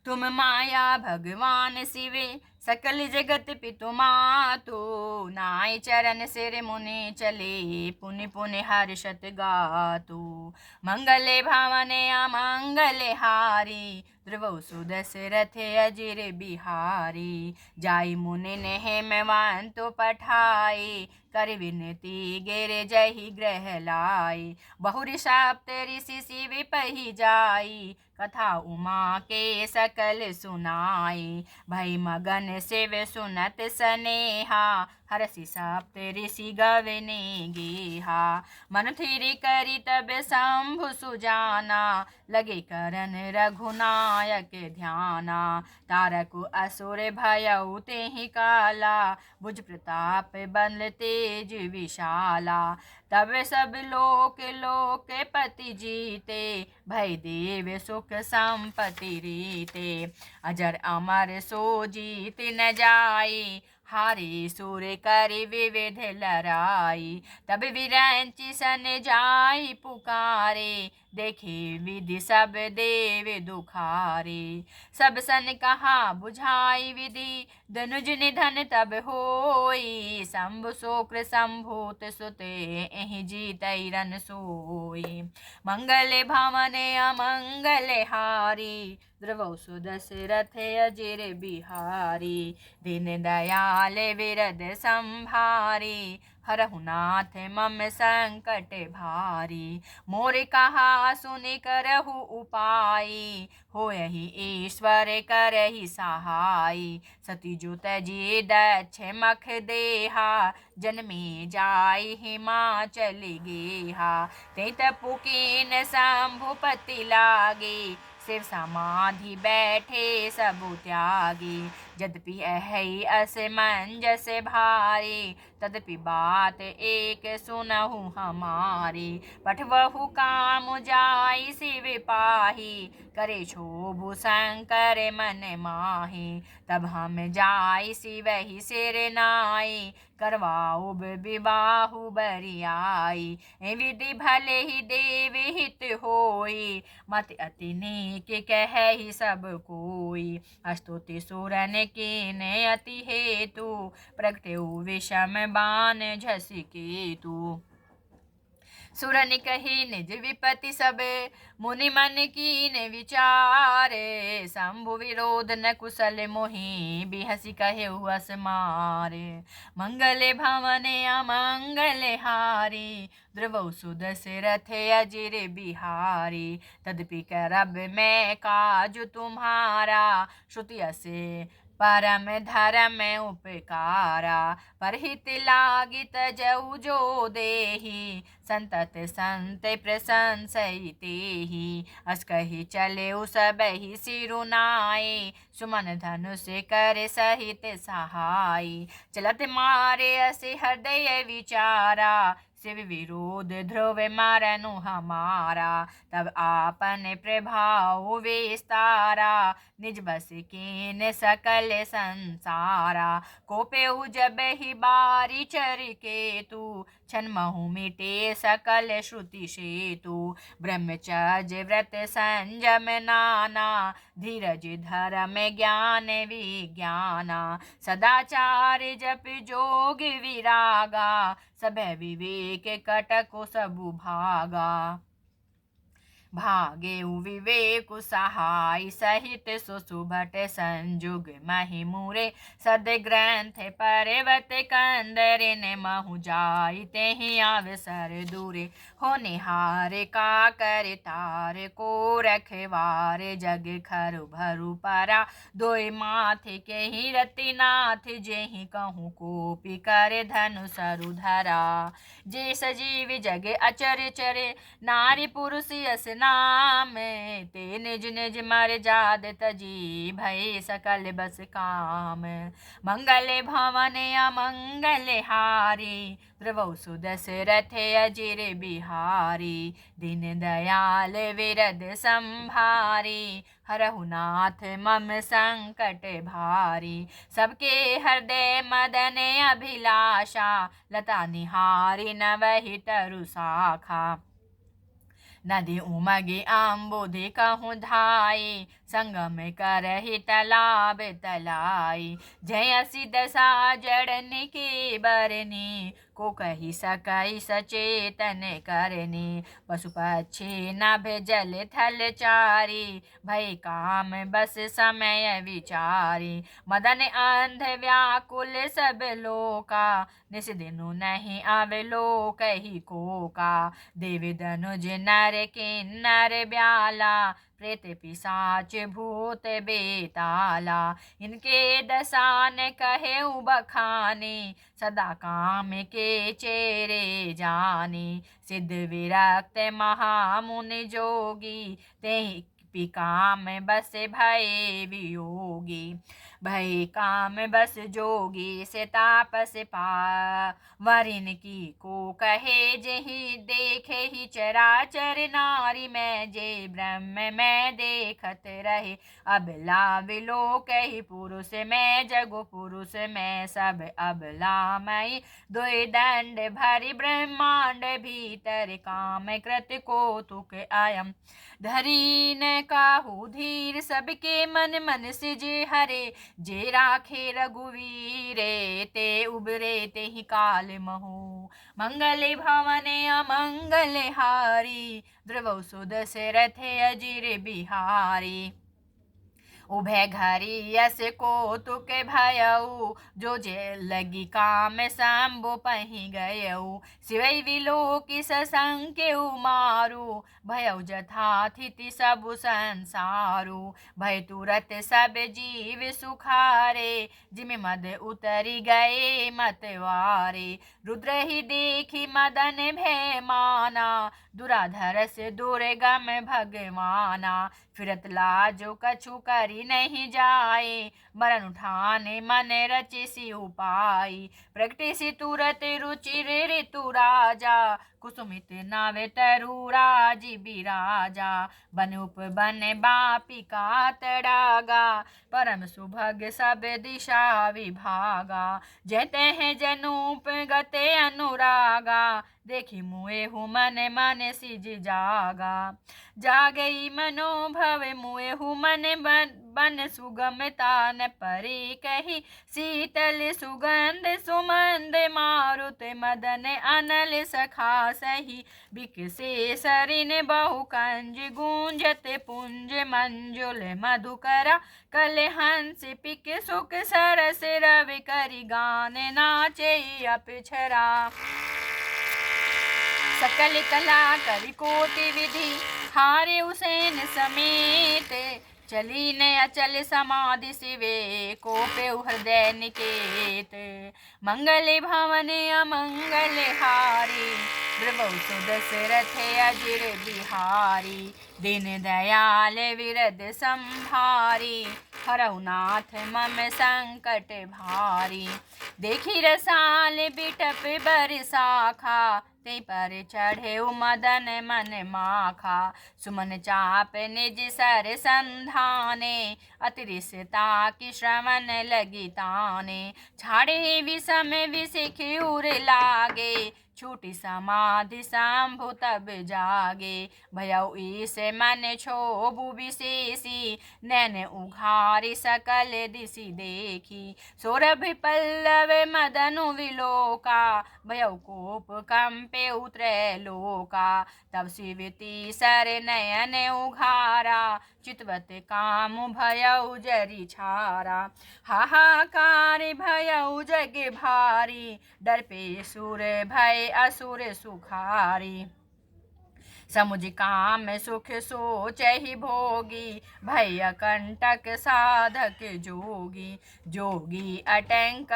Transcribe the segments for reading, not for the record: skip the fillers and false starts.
तुम माया भगवान शिवे सकल जगत पितु मातु। नाय चरण सिर मुनि चले पुनि पुनि हर्षत गातु। मंगले भवने अमंगले हारी ध्रुव सुदशरथ अजिर बिहारी। जाई मुनि ने हेमवंत पठाई कर विनती गिर जहि ग्रह लाई। बहुरी सप्त ऋषि शिव पही जाई कथा उमा के सकल सुनाई। भई मगन शिव सुनत सनेहा हरषि सप्त ऋषि गवने गेहा। मन थिर करी तब शंभु सुजाना लगे करन रघुनायक ध्याना। तारक असुर भयउ तेहि काला भुज प्रताप बल तेज विशाला। तब सब लोक लोकपति जीते भय देव सुख संपत्ति रीते। अजर अमर सो जीत न जाई हारे सुर कर विविध लड़ाई। तब विरंचि सन जाई पुकारे देखे विधि सब देव दुखारे। सब सन कहा बुझाई विधि धनुज निधन तब होई। शंभु शुक्र संभूत सुते एहि जीतै रन सोई। मंगल भवन अमंगल हारी ध्रुव सुदशरथ अजिर बिहारी। दीन दयाल विरद संभारी हरहु नाथ मम संकट भारी। मोर कहा सुनि करहु उपाई होयहि ईश्वर करहि सहाई। सती जो तजी दक्ष मख देहा जन्मे जाई हिमाचल गेहा। ते तपुकीन शंभुपति लागे शिव समाधि बैठे सबु त्यागी। यद्यपि अहै असमंजस भारी तदपि बात एक सुनहु हमारी। पठवहु काम जाई शिव पाही करे क्षोभु शंकर मन माही। तब हम जाई शिवहि सिर नाई करवाओ विवाहु बरियाई। ए विधि भले ही देव हित होई मत अति नेक कहे सब कोई। स्तुति सुरन कीने अति हेतु प्रगटेउ विषम बाण झसि केतु। सुरन कही निज विपति सबे मुनि मन कीन विचारे। शंभु विरोध न कुशल मोहि बिहसि कहे अस मारे। मंगल भवन अमंगल हारी ध्रुव सुदशरथ अजिर बिहारी। तदपि करब मैं काज तुम्हारा श्रुति असे परम धर्म उपकारा। परहित लागी तजऊ जो देहि संतत संत प्रशंसई तेहि। अस कहि चले सबहि सिरुनाई सुमन धनुष कर सहित सहाई। चलत मारे अस हृदय विचारा शिव विरोध ध्रुव मारनु हमारा। तब आपन प्रभाव विस्तारा निज बस कीन सकल संसारा। कोपेउ जब ही बारी चर केतु छन महु मिटे सकल श्रुति सेतु। ब्रह्मचर्य व्रत संयम नाना धीरज धर्म ज्ञान विज्ञाना। सदाचार जप जोग विरागा सब विवेक कटकु सबु भागा। भागे विवेक सहाय सहित सुसुभट संजुग महि मुरे। सद ग्रंथ पर्वत कंदरिन महु जाई तेहि अवसर दूरे। होनिहार का कर तार को रखवार जग खरु भरु परा। दोय माथे के ही रतिनाथ जेहि कहूँ कोपी कर धनु सरु धरा। जे सजीव जग अचर चरे नारी पुरुष यस नाम। ते निज निज मर जाद तजी भय सकल बस काम। मंगल भवन अमंगल हारी ध्रुव सुदशरथ अजिर बिहारी। दीन दयाल विरद संभारी हरहु नाथ मम संकट भारी। सबके हृदय मदन अभिलाषा लता निहारी नवहि तरु शाखा। नदी उमगे अम्बुधि कहूँ धाई संगम करहि तालाब तलाई। जय दशा जड़न के बरनी, को कही सकई सचेतन करनी। पशु पक्षी नभ जल थल चारी, भय काम बस समय विचारी। मदन अंध व्याकुल सब लोका, निस दिनु नहीं आवे लोक ही कोका। देवी धनुज नर किन्नर ब्याला, प्रेत पिशाच भूत बेताला। इनके दसान कहे बखाने, सदा काम के चेरे जाने। सिद्ध विरक्त महामुनि जोगी, तेहि काम बस भय वियोगी। भय काम बस जोगी, से तापस पा वरिन की को कहे। जेहि देखे ही चराचर नारी में, जे ब्रह्म में देखत रहे। अबला विलोक ही पुरुष में, जगो पुरुष में सब अबला मई। दुई दंड भरी ब्रह्मांड भीतर, काम कृत को तुक आयम। धरी न काहू धीर, सबके मन मन से जे हरे। जे राखे रघुवीरे, ते उबरे ते ही काल महु। मंगल भवन अमंगल हारी, ध्रुव सुदशरथ अजिर बिहारी। उभय घरी यस को तुके भयऊ, जो जे लगी काम शंभु पही गयऊ। शिवै विलोकी सशंके मारू, भयऊ जथा थिति सबु संसारू। भय तुरत सब जीव सुखारे, जिमि मद उतरी गए मतवारे। रुद्र ही देखी मदन भय माना, दुराधर से दुर्गम भगवाना। फिरत लाजो कछु करी नहीं जाए, मरण उठाने मन रचि सी उपाय। प्रगटे सी तुरत रुचिर ऋतु राजा, कुसुमित नावे तरु राजी बिराजा। बन उप बन बापी का तड़ागा, परम सुभग सब दिशा विभागा। जते हैं जनूप गते अनुरागा, देखी मुए हूँ मन मन सिज जागा। जागई मनोभव मुए हूँ मन बन सुगमता न परे कही। शीतल सुगंध सुमंद मारुत मदन अनल सखा सही। बिकसे सरिन बहु कंज गूंजत पुंज मंजुल मधुकरा। कल हंस पिक सुख सरस रवि करि गान नाचे अपिछरा। सकल कला करि कोटि विधि, हारे उसेन समेत। चली ने अचल समाधि शिवे, को पेउ हृदय निकेत। मंगल भवन अमंगल हारी, ध्रुव सुदशरथ अजिर बिहारी। दीन दयाल विरद संभारी, हरऊ नाथ मम संकट भारी। देखी रसाल बिटप बरसाखा, ते पर चढ़े मदन मन माखा। सुमन चाप निज सर संधाने, अतिरिसता की श्रवण लगी ताने। छाड़े विषम विशिख उर लागे, छूटी समाधि शंभु तब जागे। भयउ ईस मन क्षोभु विशेषी, नैन उघारी सकल दिशि देखी। सौरभ पल्लव मदनु विलोका, भयउ कोप कंपे उतरे लोका। तब शिवती सर नयन उघारा, चितवत काम भयउ जरि छारा। हाहाकार भयउ जग भारी, डर पे सुर भय असुर सुखारी। समुझ काम सुख सोचहि भोगी, भय कंटक साधक जोगी। जोगी अटंक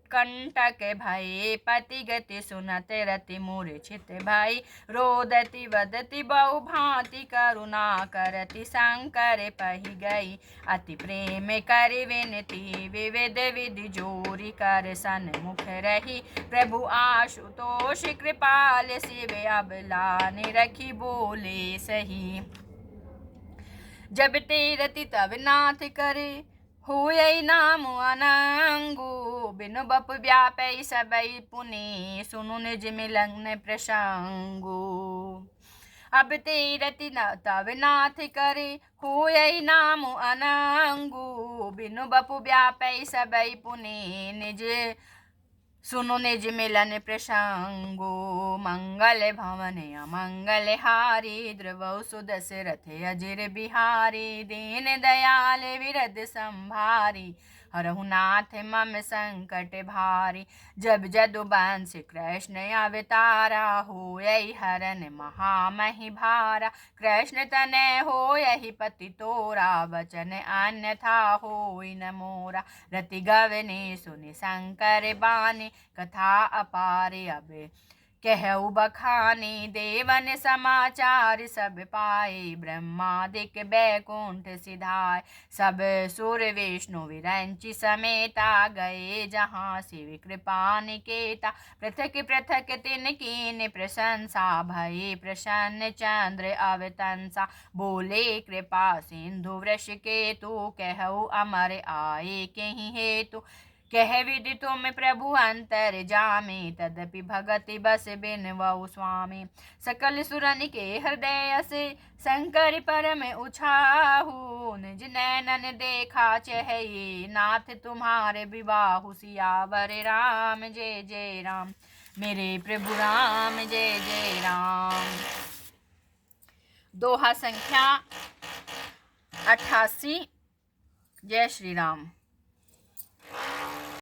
कंटक भय, पति गति सुनत रति मूर्छित भय। रोदति वदति बहु भांति, करुणा करति शंकर पहि गई। अति प्रेम करि विनती, विविध विधि जोरी कर सन्मुख रही। प्रभु आशुतोष कृपाल, शिव अबला निरखी बोले सही। जब ते रति तब नाथ करे, होय नाम अनंगु। बिनु बप व्यापै सबई पुनि, सुनु निज मिलन प्रसंगु। अब तीरति न तब नाथ करे, होय नाम अनंगू। बिनु बपु व्यापै सबई पुनि, निज सुनो निज मिलन प्रसंगो। मंगल भवन अमंगल हारी, द्रवौ सुदशरथ अजिर बिहारी। दीन दयाल विरद संभारी, हरहु नाथ मम संकट भारी। जब जदुवंश कृष्ण अवतारा, होय हरन महामहि भारा। कृष्ण तनय होय पति तोरा, वचन अन्यथा होय न मोरा। रति गवने सुनि शंकर बानी, कथा अपार अब कहु बखानी। देवन समाचार सब पाए, ब्रह्मादिक बैकुंठ सिधाय। सब सुर विष्णु विरंचि समेता, गए जहाँ शिव कृपा निकेता। पृथक पृथक तिन कीन प्रशंसा, भये प्रसन्न चंद्र अवतंसा। बोले कृपा सिंधु वृष केतु, कहु अमर आए कहीं हेतु। कह विधि तुम प्रभु अंतर जामे, तदपि भगति बस बिनवऊ स्वामी। सकल सुरन के हृदय से, शंकर परम उछाहु। निज नैनन देखा चहई, नाथ तुम्हारे विबाहु। सियावर राम जय जय राम, मेरे प्रभु राम जय जय राम। दोहा संख्या 88। जय श्री राम।